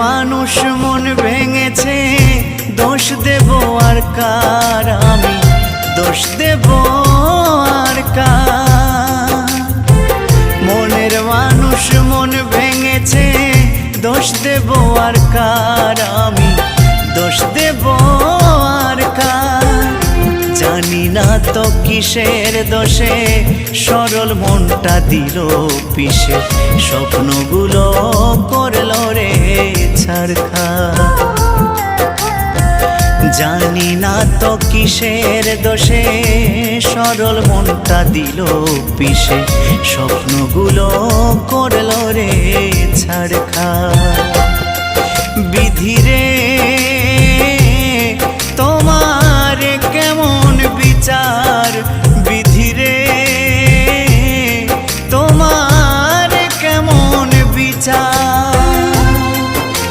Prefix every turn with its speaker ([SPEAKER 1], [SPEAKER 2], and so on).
[SPEAKER 1] মানুষ মন ভেঙেছে, দোষ দেব আর কার আমি, দোষ দেব আর কার? মনের মানুষ মন ভেঙেছে, দোষ দেব আর কার আমি, দোষ দেব আর কার? জানি না তো কিসের দোষে সরল মনটা দিল পিষে, স্বপ্নগুলো করলো রে ছারখার। জানি না তো কিসের দোষে সরল মনটা দিল পিষে, স্বপ্নগুলো করলো রে ছারখার।